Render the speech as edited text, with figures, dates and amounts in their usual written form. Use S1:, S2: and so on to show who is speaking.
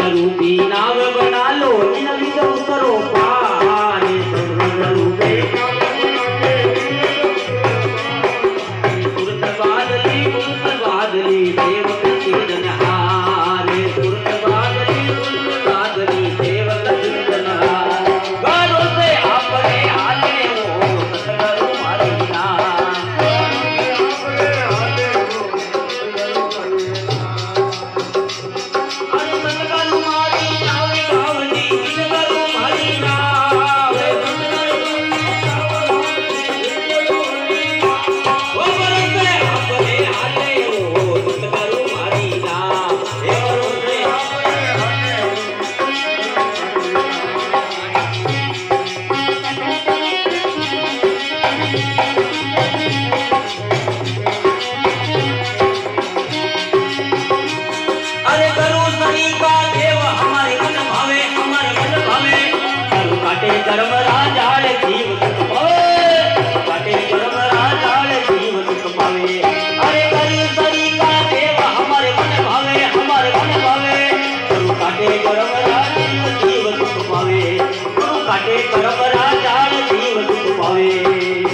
S1: रूपी नाव बना लो इन विदो करो पार सुरत रूपे सुरत बादली देवक जनहार सुरत बादली देवक जनहार गारो से आपने हाले वो सतगुरु मारी नाम कर्म राजाल जीव सुख पावे काटे कर्म राजाल जीव सुख पावे अरे करी सरी का देव हमारे मन भावे गुरु काटे कर्म राजाल जीव सुख पावे गुरु काटे कर्म राजाल जीव सुख पावे